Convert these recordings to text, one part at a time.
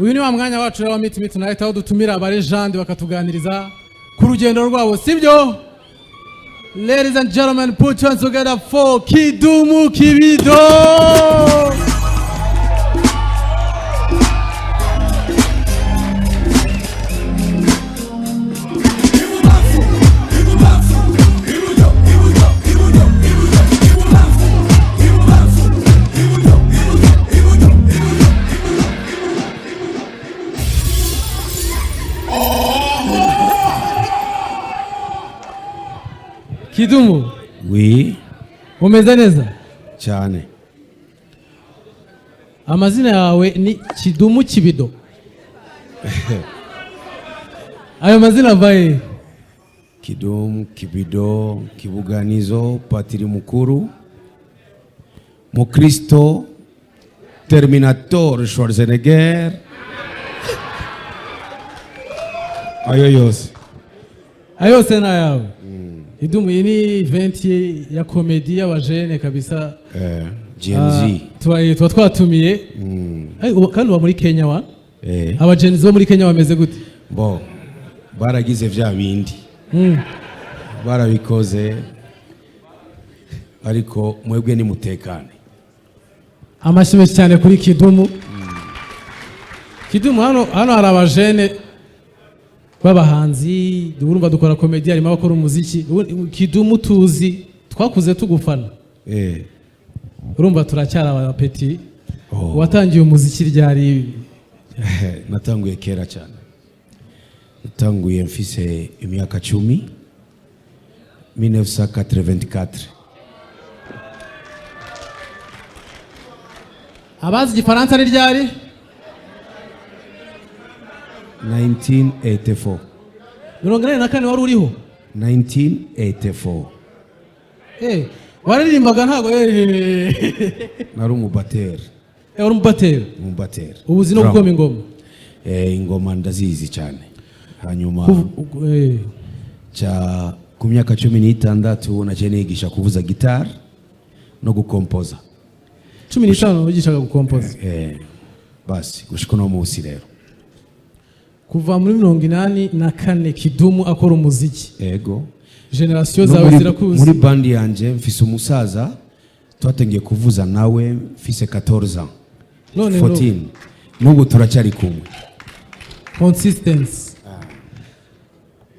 uyu ni wa mwanya wacu wa Meet Me Tonight aho dutumira abarejandi bakatuganiriza ku rugendo rwabo, sibyo? Ladies and gentlemen, put your hands together for Kidumu Kibido. Kidumu. Oui. Umeze neza? Cyane. Amazina yawe ni Kidumu Kibido. Ayo mazina avaye? Kidumu Kibido, Kibuganizo, Patiri Mukuru, Mukristo, Terminator Schwarzenegger. Ayo yose. Ayo yose na yawe. Kidumu ni event ya comedy y'abajene kabisa. Gen Z. Tuba twatumiye. Kandi uba muri Kenya wa? Abajene zo muri Kenya bameze gute? Bo baragize vya bindi. Barabikoze ariko mwebwe ni mutekane. Amashimwe cyane kuri Kidumu. Kidumu hano hari abajene babahanzi, urumva dukora comedy harimo abakora umuziki. Kidumu tuzi twakuze tugufana. Urumva turacyara abapeti. Watangiye umuziki ryari? Natanguye kera cyane. Natanguye mfise imyaka 10, 1984. Abazi Igifaransa ni ryari? 1984. Mirongo na kane wari uriho? 1984. Waririmbaga ntago Nari umubateri. Wari umubateri? Umubateri. Ubuzi no gukoma ingoma? Ingoma ndazizi cyane. Hanyuma ku myaka 16 naje nigisha kuvuza gitari no gukompoza. 15 wigishaga gukompoza? Basi gushika no munsi rero. Kuva muri 84 Kidumu akora umuziki. Yego. Generation zawe zirakuzi. Muri bandi yanje mfise umusaza twatangiye kuvuza nawe mfise 14 ans. 14. Nubu turacyari kumwe. Consistency.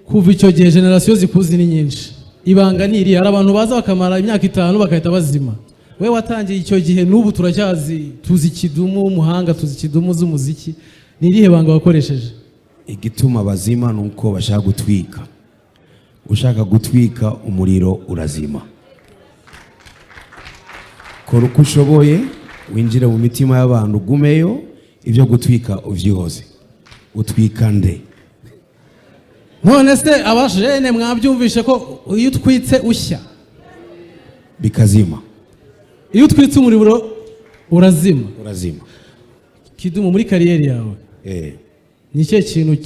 Kuva icyo gihe generation zikuzi ni nyinshi. Ibanga niri ari abantu baza bakamara imyaka 5 bakahita bazima. We watangiye icyo gihe nubu turacyazi, tuzi Kidumu umuhanga, tuzi Kidumu z'umuziki. Nirihe banga wakoresheje? Igituma bazima nuko bashaka gutwika. Ushaka gutwika umuriro urazima. Kora uko ushoboye winjire mu mitima y'abantu gumeyo, ibyo gutwika uvyihoze. Utwika nde? None se abajene mwabyumvishe ko iyo utwitse ushya bikazima. Iyo utwitse umuriro urazima. Urazima. Kidumu muri kariyeri yawe. Ni cyo kintu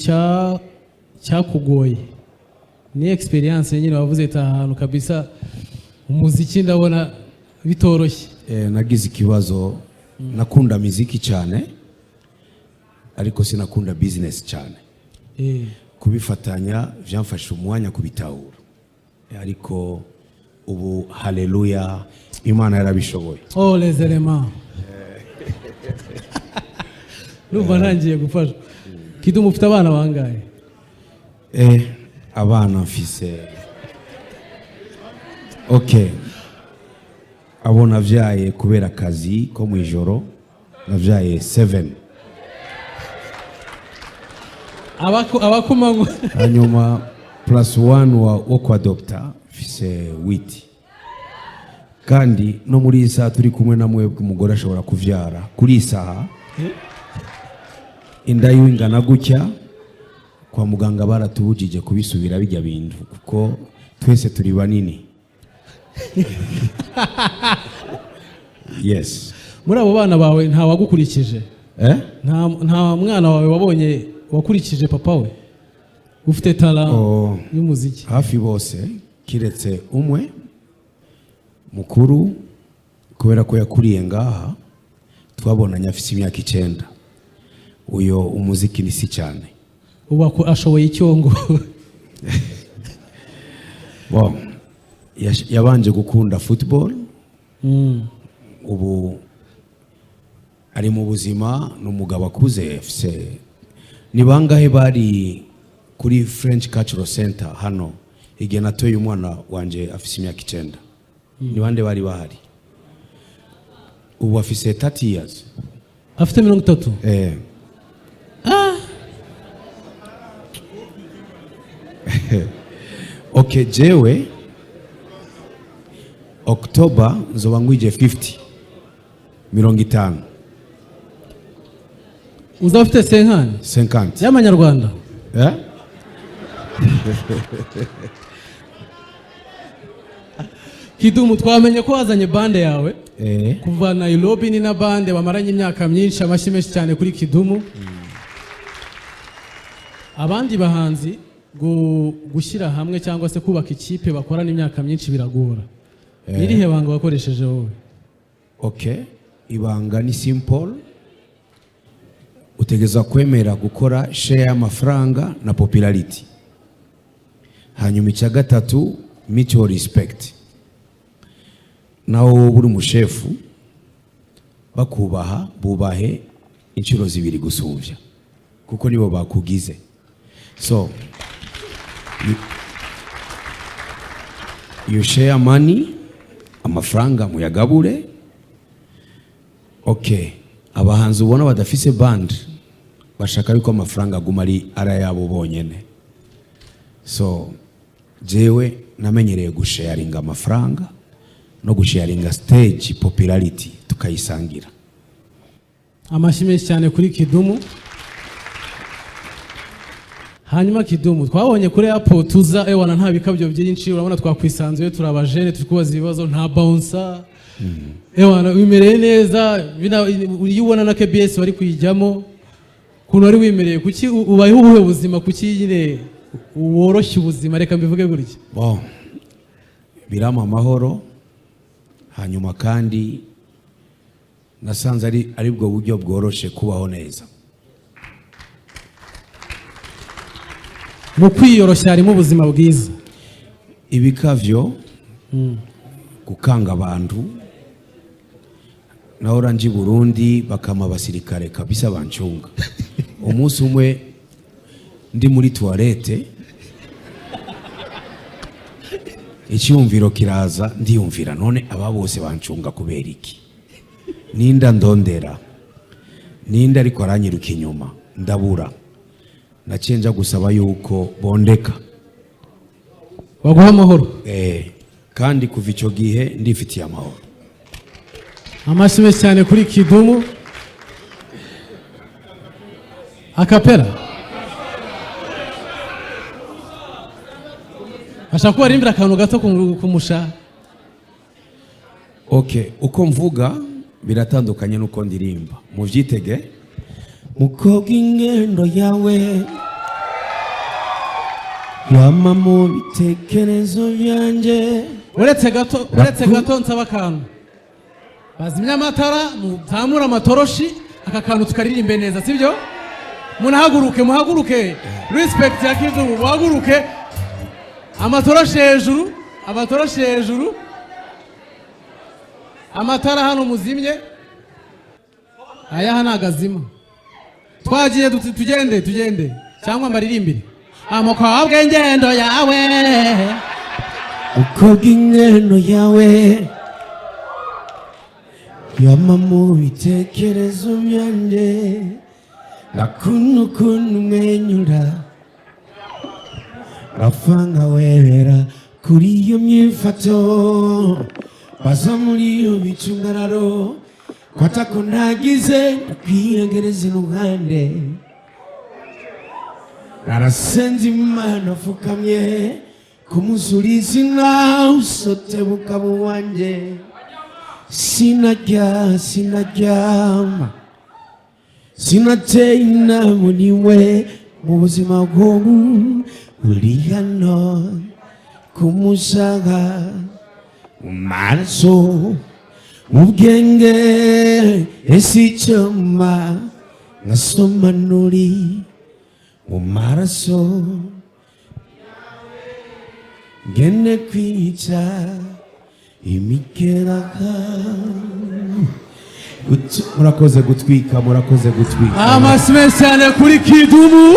cyakugoye? Ni experience nyine wavuze ahantu kabisa umuziki ndabona bitoroshye. Nagize ikibazo, nakunda muziki cyane ariko sinakunda business cyane. Kubifatanya byamfasha umwanya kubitahura. Ariko ubu haleluya Imana yarabishoboye. Oh les éléments. Numva ntangiye gufasha. Kidumu ufite abana bangahe? Abana mfise. Okay. Abo navyaye kubera akazi ko mu ijoro navyaye 7. Abakumangu. Hanyuma +1 wo kwa doctor mfise 8. Kandi no muri isa turi kumwe na mwebwe umugore ashobora kuvyara kuri isaha. Inda y'ingana gutya kwa muganga baratubujije kubisubira bijya bintu kuko twese turi banini. Yes. Muri abo bana bawe nta wagukurikije? Nta mwana wawe wabonye wakurikije papa we? Ufite talent y'umuziki? Hafi bose kiretse umwe mukuru kubera ko yakuriye ngaha twabonanye afise imyaka 9. uyo umuziki ni si cyane. Ubu ashoboye icyongo. Wow. Yabanje gukunda football. Ubu ari mu buzima n'umugabo akuze FC. Ni bangahe bari kuri French Cultural Center hano igihe natoye umwana wanje afise imyaka 9? Ni bande bari bahari? Ubu afise 30 years. Afite 30. Okay, jewe October nzoba ngwije 50. Uzafite 50 y'amanyarwanda. Kidumu, twamenye ko wazanye bande yawe kuva Nairobi. Ni na bande bamaranye imyaka myinshi. Amashyi menshi cyane kuri Kidumu. Abandi bahanzi gushyira hamwe cyangwa se kubaka ikipe bakorana imyaka myinshi biragora. Irihe banga wakoresheje wowe? Okay, ibanga ni simple. Utegeza kwemera gukora share y'amafaranga na popularity. Hanyuma icya gatatu, mutual respect. Naho buri mushefu bakubaha bubahe inshuro zibiri gusuvya kuko nibo bakugize. So you share money, amafaranga muyagabure. Okay, abahanzi ubona badafise band bashaka yuko amafaranga aguma ari yabo bonyene. So jewe namenyereye gusharinga amafaranga no gusharinga stage popularity tukayisangira. Amashyi menshi cyane kuri Kidumu. Hanyuma Kidumu, twabonye kuri airport tuza ewana nta bikabyo byinshi, urabona twakwisanzuye, turabajene tukubaza ibibazo, nta bouncer. Ewana wimereye neza, iyo ubona na KBS bari kuyijyamo kuntu ari wimereye, kuki ubayeho ubuhe buzima, kuki nyine woroshye ubuzima, reka mbivuge gutya? Wow, birama amahoro. Hanyuma kandi nasanze ari bwo buryo bworoshe kubaho neza. Mu kwiyoroshya harimo ubuzima bwiza. Ibikavyo gukanga abantu. Naho ranji Burundi bakama basirikare kabisa bancunga. Umunsi umwe ndi muri toilette, icyumviro kiraza, ndiyumvira none aba bose bancunga kubera iki? Ninda ndondera, ninda ariko aranyiruka inyuma, ndabura. Nacenja gusaba yuko bondeka baguha amahoro. Kandi kuva icyo gihe ndifitiye amahoro. Amashyi menshi cyane kuri Kidumu. Akapera ashaka kuba arimbira akantu gato kumusha. Okay, uko mvuga biratandukanye nuko ndirimba. Muvyitege. Mukobwa ingendo yawe yama mu bitekerezo byanje. Uretse gato nsaba akantu. Bazimya amatara, muzamura amatoroshi, aka kantu tukaririmbe neza, sibyo? Muhaguruke. Respect ya Kidumu, muhaguruke. Amatoroshi hejuru. Amatara hano muzimye. Aya hano agazima. Twagiye tugende cyangwa maririmbire. Amukobwa ingendo yawe. Ukobwa ingendo yawe yama mu bitekerezo byanje. Nakunu mwenyura afanga wera kuri iyo myifato. Baza muri iyo bicungararo kwatako nagize kwiyegereza iruhande. Narasenze Imana afukamye kumusuliza na usote bukabu wanje. Sinaryama sinateyina muniwe mu buzima bw'ubu uri hano kumusaga mu maraso mu bwenge esi icyuma nkasoma nuri mu maraso ngene kwica imikeraga. Murakoze gutwika. Amasi menshi cyane kuri Kidumu.